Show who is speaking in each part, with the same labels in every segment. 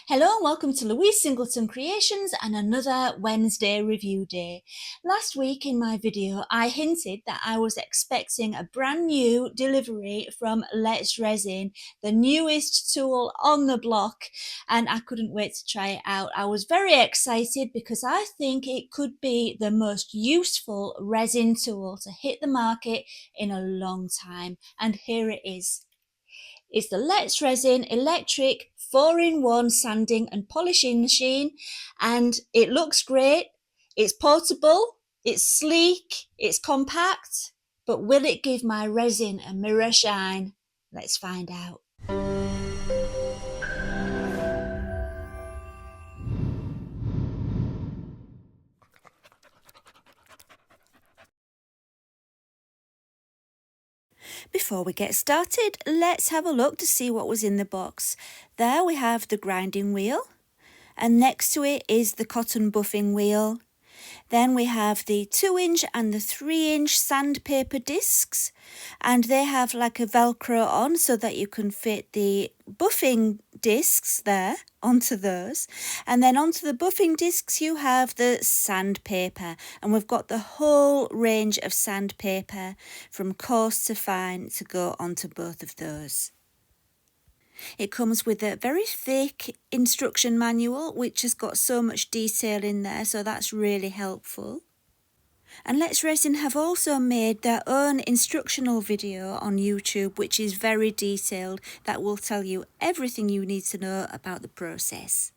Speaker 1: Hello and welcome to Louise Singleton Creations and another Wednesday review day. Last week in my video I hinted that I was expecting a brand new delivery from Let's Resin, the newest tool on the block, and I couldn't wait to try it out. I was very excited because I think it could be the most useful resin tool to hit the market in a long time, and here it is. It's the Let's Resin electric 4-in-1 sanding and polishing machine, and it looks great. It's portable, it's sleek, it's compact, but will it give my resin a mirror shine? Let's find out. Before we get started, let's have a look to see what was in the box. There we have the grinding wheel, and next to it is the cotton buffing wheel. Then we have the 2-inch and the 3-inch sandpaper discs, and they have like a Velcro on so that you can fit the buffing discs there onto those. And then onto the buffing discs you have the sandpaper, and we've got the whole range of sandpaper from coarse to fine to go onto both of those. It comes with a very thick instruction manual which has got so much detail in there, so that's really helpful. And Let's Resin have also made their own instructional video on YouTube which is very detailed, that will tell you everything you need to know about the process.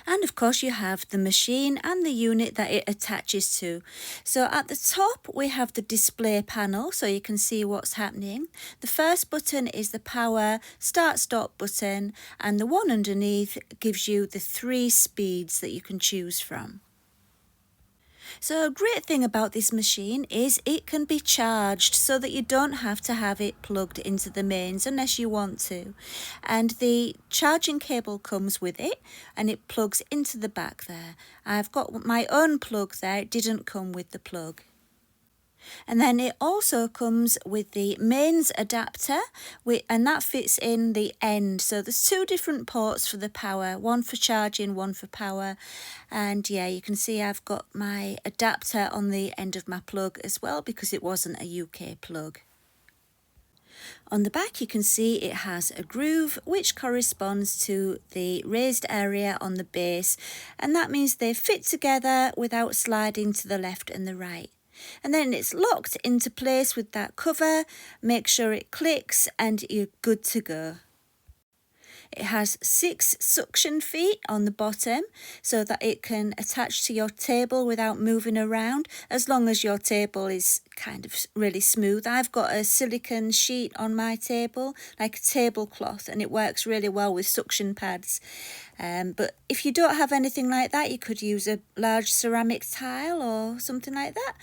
Speaker 1: And of course you have the machine and the unit that it attaches to. So at the top we have the display panel so you can see what's happening. The first button is the power start-stop button, and the one underneath gives you the 3 speeds that you can choose from. So a great thing about this machine is it can be charged so that you don't have to have it plugged into the mains unless you want to. And the charging cable comes with it and it plugs into the back there. I've got my own plug there, it didn't come with the plug. And then it also comes with the mains adapter, and that fits in the end. So there's 2 different ports for the power, one for charging, one for power. And yeah, you can see I've got my adapter on the end of my plug as well because it wasn't a UK plug. On the back you can see it has a groove which corresponds to the raised area on the base, and that means they fit together without sliding to the left and the right. And then it's locked into place with that cover. Make sure it clicks and you're good to go. It has 6 suction feet on the bottom so that it can attach to your table without moving around, as long as your table is kind of really smooth. I've got a silicone sheet on my table, like a tablecloth, and it works really well with suction pads. But if you don't have anything like that, you could use a large ceramic tile or something like that.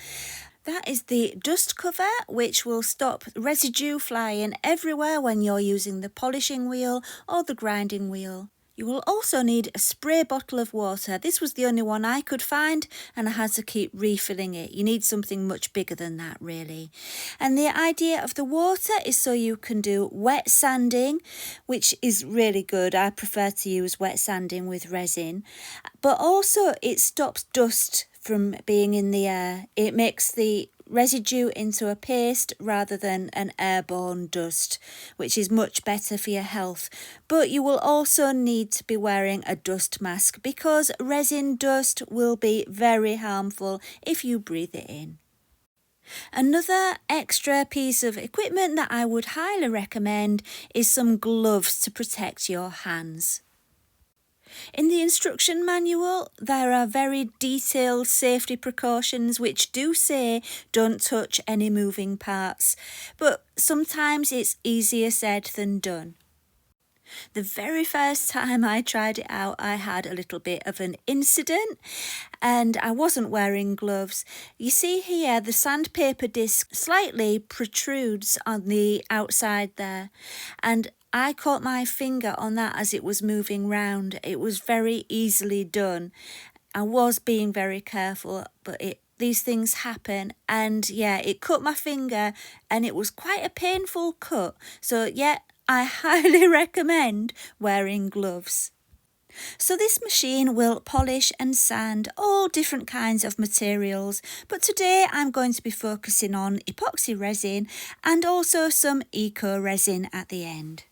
Speaker 1: That is the dust cover, which will stop residue flying everywhere when you're using the polishing wheel or the grinding wheel. You will also need a spray bottle of water. This was the only one I could find and I had to keep refilling it. You need something much bigger than that really. And the idea of the water is so you can do wet sanding, which is really good. I prefer to use wet sanding with resin. But also it stops dust from being in the air. It makes the residue into a paste rather than an airborne dust, which is much better for your health. But you will also need to be wearing a dust mask because resin dust will be very harmful if you breathe it in. Another extra piece of equipment that I would highly recommend is some gloves to protect your hands. In the instruction manual, there are very detailed safety precautions which do say don't touch any moving parts, but sometimes it's easier said than done. The very first time I tried it out, I had a little bit of an incident and I wasn't wearing gloves. You see here, the sandpaper disc slightly protrudes on the outside there, and I caught my finger on that as it was moving round. It was very easily done. I was being very careful, but these things happen, and yeah, it cut my finger and it was quite a painful cut. So yeah, I highly recommend wearing gloves. So this machine will polish and sand all different kinds of materials, but today I'm going to be focusing on epoxy resin and also some eco resin at the end.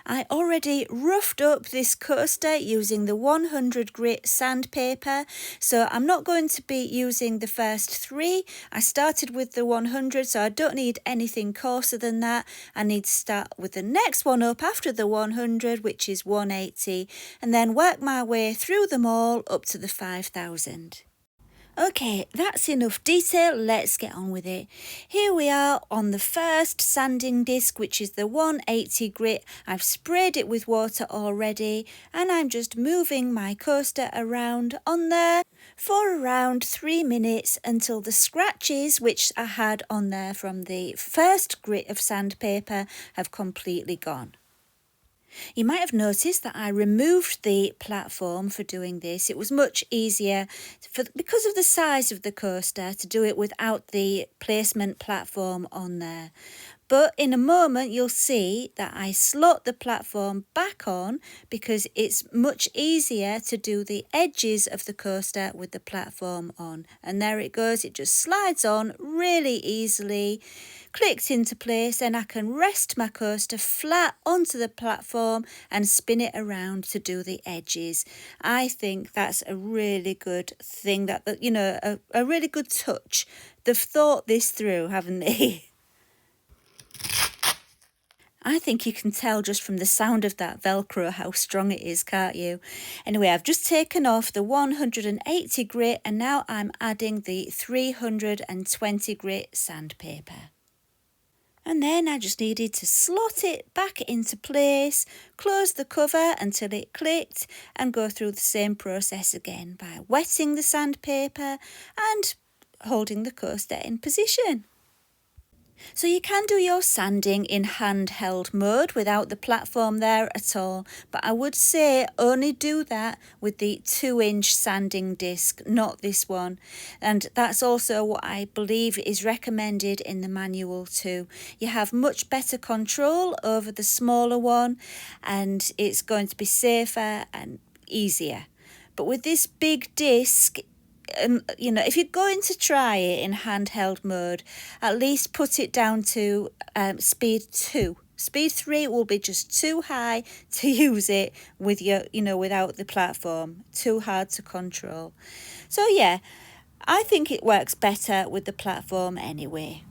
Speaker 1: I already roughed up this coaster using the 100 grit sandpaper, so I'm not going to be using the first three. I started with the 100, so I don't need anything coarser than that. I need to start with the next one up after the 100, which is 180, and then work my way through them all up to the 5000. Okay, that's enough detail, let's get on with it. Here we are on the first sanding disc, which is the 180 grit. I've sprayed it with water already and I'm just moving my coaster around on there for around 3 minutes until the scratches which I had on there from the first grit of sandpaper have completely gone. You might have noticed that I removed the platform for doing this. It was much easier because of the size of the coaster to do it without the placement platform on there. But in a moment you'll see that I slot the platform back on because it's much easier to do the edges of the coaster with the platform on. And there it goes, it just slides on really easily, clicks into place, and I can rest my coaster flat onto the platform and spin it around to do the edges. I think that's a really good thing, that a really good touch. They've thought this through, haven't they? I think you can tell just from the sound of that Velcro how strong it is, can't you? Anyway, I've just taken off the 180 grit and now I'm adding the 320 grit sandpaper. And then I just needed to slot it back into place, close the cover until it clicked, and go through the same process again by wetting the sandpaper and holding the coaster in position. So you can do your sanding in handheld mode without the platform there at all, but I would say only do that with the 2-inch sanding disc, not this one. And that's also what I believe is recommended in the manual too. You have much better control over the smaller one and it's going to be safer and easier. But with this big disc, if you're going to try it in handheld mode, at least put it down to speed 2. Speed 3 will be just too high to use it with without the platform. Too hard to control. So yeah, I think it works better with the platform anyway.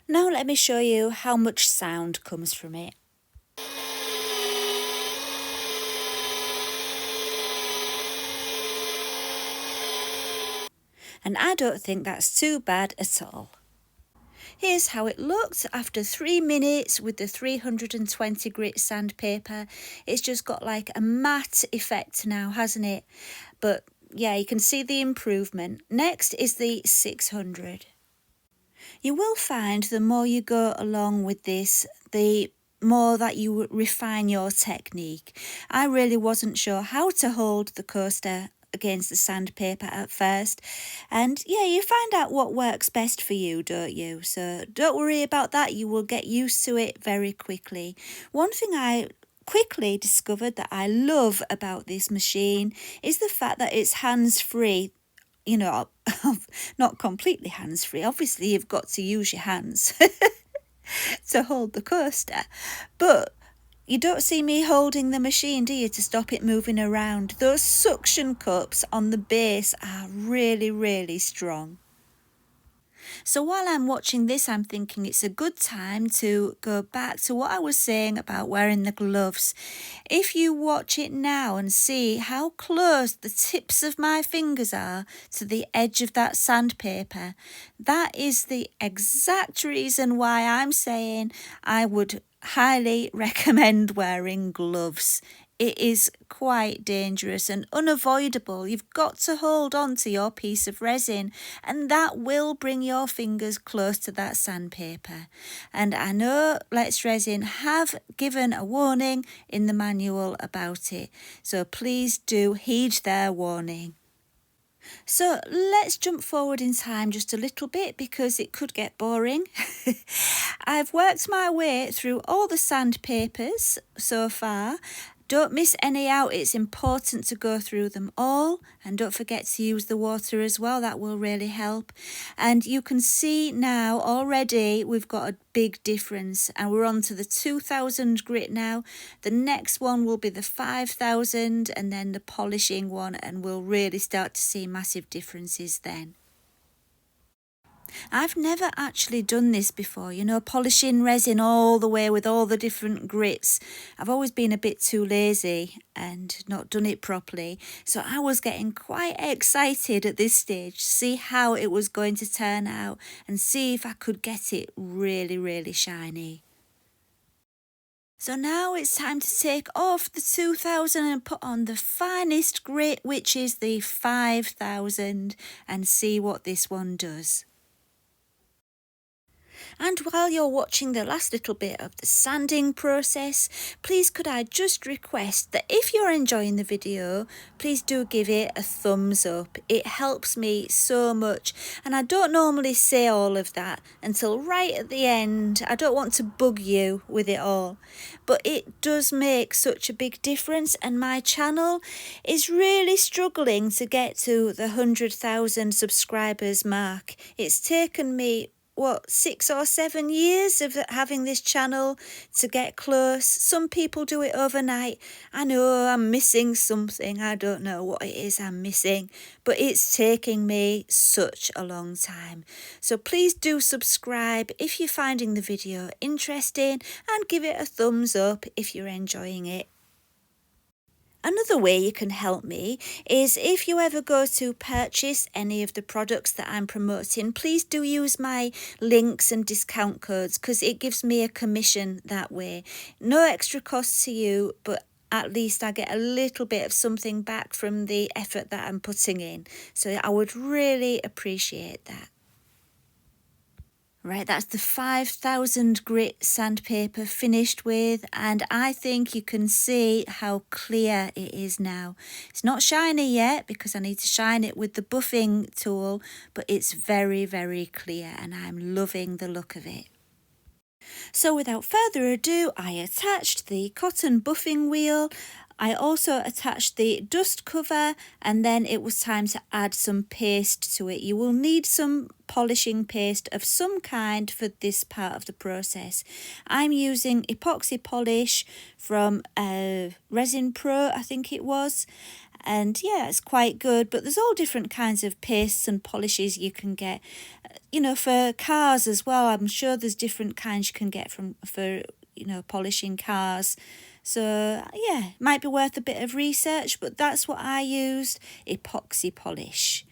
Speaker 1: Now let me show you how much sound comes from it. And I don't think that's too bad at all. Here's how it looked after 3 minutes with the 320 grit sandpaper. It's just got like a matte effect now, hasn't it? But yeah, you can see the improvement. Next is the 600. You will find the more you go along with this, the more that you refine your technique. I really wasn't sure how to hold the coaster against the sandpaper at first, and yeah, you find out what works best for you, don't you? So don't worry about that, you will get used to it very quickly. One thing I quickly discovered that I love about this machine is the fact that it's hands-free. Not completely hands-free, obviously you've got to use your hands to hold the coaster, but you don't see me holding the machine, do you, to stop it moving around? Those suction cups on the base are really, really strong. So while I'm watching this, I'm thinking it's a good time to go back to what I was saying about wearing the gloves. If you watch it now and see how close the tips of my fingers are to the edge of that sandpaper, that is the exact reason why I'm saying I would highly recommend wearing gloves. It is quite dangerous and unavoidable. You've got to hold on to your piece of resin and that will bring your fingers close to that sandpaper. And I know Let's Resin have given a warning in the manual about it, so please do heed their warning. So let's jump forward in time just a little bit because it could get boring. I've worked my way through all the sandpapers so far. Don't miss any out. It's important to go through them all, and don't forget to use the water as well. That will really help. And you can see now already we've got a big difference, and we're on to the 2000 grit now. The next one will be the 5000 and then the polishing one, and we'll really start to see massive differences then. I've never actually done this before, you know, polishing resin all the way with all the different grits. I've always been a bit too lazy and not done it properly. So I was getting quite excited at this stage to see how it was going to turn out and see if I could get it really, really shiny. So now it's time to take off the 2000 and put on the finest grit, which is the 5000, and see what this one does. And while you're watching the last little bit of the sanding process, please could I just request that if you're enjoying the video, please do give it a thumbs up. It helps me so much, and I don't normally say all of that until right at the end. I don't want to bug you with it all, but it does make such a big difference, and my channel is really struggling to get to the 100,000 subscribers mark. It's taken me 6 or 7 years of having this channel to get close. Some people do it overnight. I know I'm missing something. I don't know what it is I'm missing, but it's taking me such a long time. So please do subscribe if you're finding the video interesting, and give it a thumbs up if you're enjoying it. Another way you can help me is if you ever go to purchase any of the products that I'm promoting, please do use my links and discount codes, because it gives me a commission that way. No extra cost to you, but at least I get a little bit of something back from the effort that I'm putting in. So I would really appreciate that. Right, that's the 5000 grit sandpaper finished with, and I think you can see how clear it is now. It's not shiny yet because I need to shine it with the buffing tool, but it's very, very clear, and I'm loving the look of it. So without further ado, I attached the cotton buffing wheel. I also attached the dust cover, and then it was time to add some paste to it. You will need some polishing paste of some kind for this part of the process. I'm using epoxy polish from Resin Pro, I think it was. And yeah, it's quite good, but there's all different kinds of pastes and polishes you can get, you know, for cars as well. I'm sure there's different kinds you can get for polishing cars. So yeah, might be worth a bit of research, but that's what I used, epoxy polish.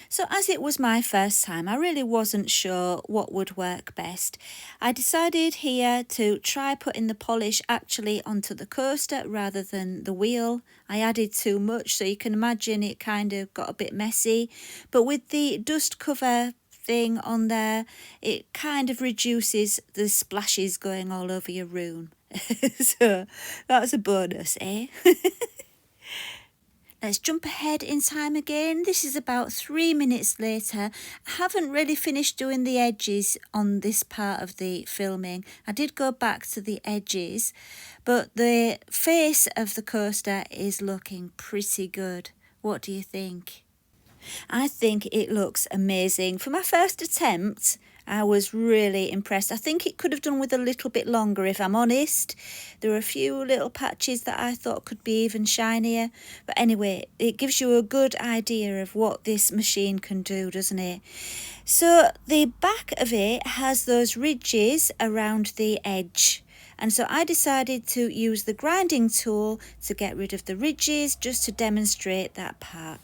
Speaker 1: So as it was my first time, I really wasn't sure what would work best. I decided here to try putting the polish actually onto the coaster rather than the wheel. I added too much, so you can imagine it kind of got a bit messy. But with the dust cover thing on there, it kind of reduces the splashes going all over your room. So that's a bonus, eh? Let's jump ahead in time again. This is about 3 minutes later. I haven't really finished doing the edges on this part of the filming. I did go back to the edges, but the face of the coaster is looking pretty good. What do you think? I think it looks amazing. For my first attempt, I was really impressed. I think it could have done with a little bit longer, if I'm honest. There are a few little patches that I thought could be even shinier. But anyway, it gives you a good idea of what this machine can do, doesn't it? So the back of it has those ridges around the edge. And so I decided to use the grinding tool to get rid of the ridges, just to demonstrate that part.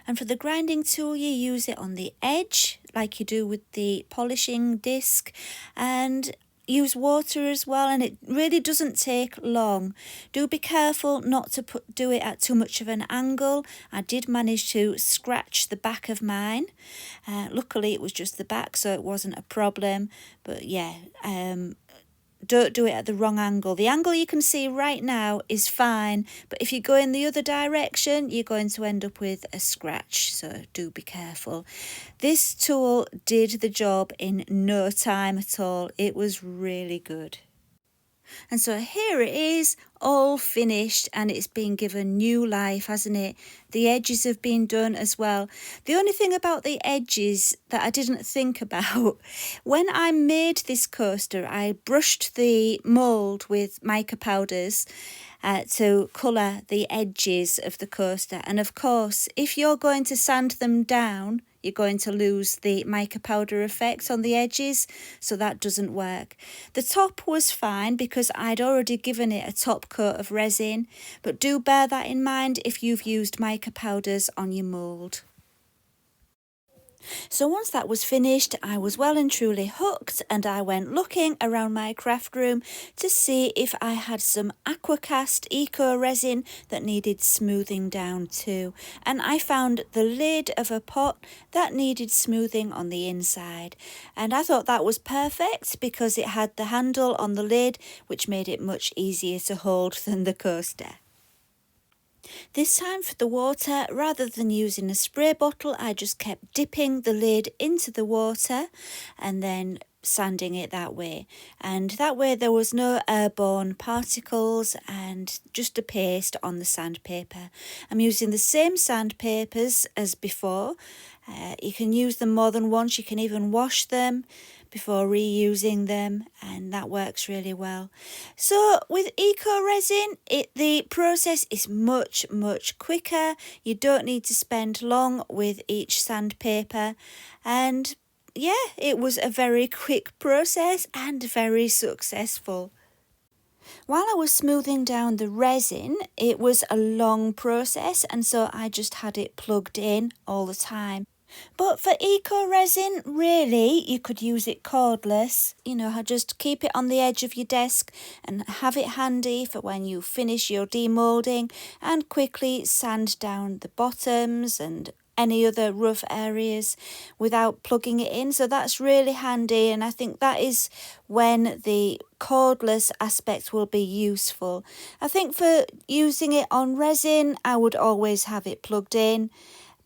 Speaker 1: And for the grinding tool, you use it on the edge like you do with the polishing disc, and use water as well, and it really doesn't take long. Do be careful not to do it at too much of an angle. I did manage to scratch the back of mine. Luckily it was just the back, so it wasn't a problem. But yeah, don't do it at the wrong angle. The angle you can see right now is fine, but if you go in the other direction, you're going to end up with a scratch, so do be careful. This tool did the job in no time at all. It was really good. And so here it is, all finished, and it's been given new life, hasn't it? The edges have been done as well. The only thing about the edges that I didn't think about, when I made this coaster, I brushed the mould with mica powders to colour the edges of the coaster. And of course, if you're going to sand them down, you're going to lose the mica powder effect on the edges, so that doesn't work. The top was fine because I'd already given it a top coat of resin, but do bear that in mind if you've used mica powders on your mould. So once that was finished, I was well and truly hooked, and I went looking around my craft room to see if I had some Aquacast eco resin that needed smoothing down too. And I found the lid of a pot that needed smoothing on the inside. And I thought that was perfect because it had the handle on the lid, which made it much easier to hold than the coaster. This time for the water, rather than using a spray bottle, I just kept dipping the lid into the water and then sanding it that way. And that way there was no airborne particles and just a paste on the sandpaper. I'm using the same sandpapers as before. You can use them more than once. You can even wash them before reusing them, and that works really well. So with eco resin, the process is much quicker. You don't need to spend long with each sandpaper, and yeah, it was a very quick process and very successful. While I was smoothing down the resin, it was a long process, and so I just had it plugged in all the time. But for eco resin, really, you could use it cordless. Just keep it on the edge of your desk and have it handy for when you finish your demoulding and quickly sand down the bottoms and any other rough areas without plugging it in. So that's really handy, and I think that is when the cordless aspect will be useful. I think for using it on resin, I would always have it plugged in,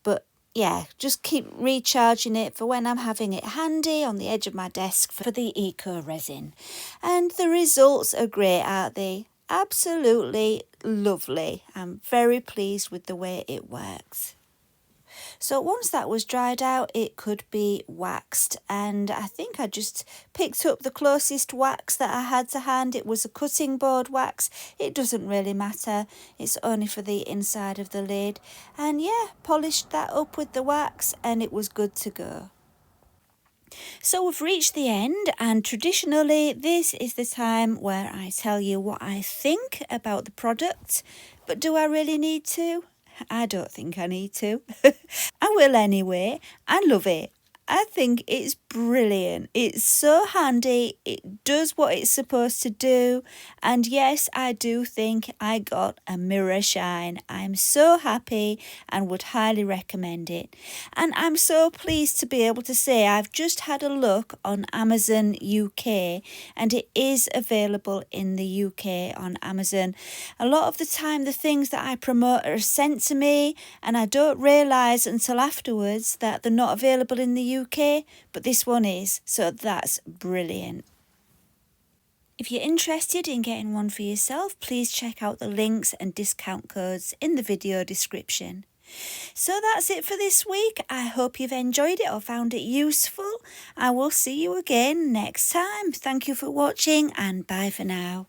Speaker 1: but yeah, just keep recharging it for when I'm having it handy on the edge of my desk for the eco resin. And the results are great, aren't they? Absolutely lovely. I'm very pleased with the way it works. So once that was dried out, it could be waxed, and I think I just picked up the closest wax that I had to hand. It was a cutting board wax. It doesn't really matter, it's only for the inside of the lid, and yeah, polished that up with the wax and it was good to go. So we've reached the end, and traditionally this is the time where I tell you what I think about the product, but do I really need to? I don't think I need to. I will anyway. I love it. I think it's brilliant. It's so handy. It does what it's supposed to do. And yes, I do think I got a mirror shine. I'm so happy and would highly recommend it. And I'm so pleased to be able to say I've just had a look on Amazon UK, and it is available in the UK on Amazon. A lot of the time the things that I promote are sent to me, and I don't realise until afterwards that they're not available in the UK, but this one is, so that's brilliant. If you're interested in getting one for yourself, please check out the links and discount codes in the video description. So that's it for this week. I hope you've enjoyed it or found it useful. I will see you again next time. Thank you for watching, and bye for now.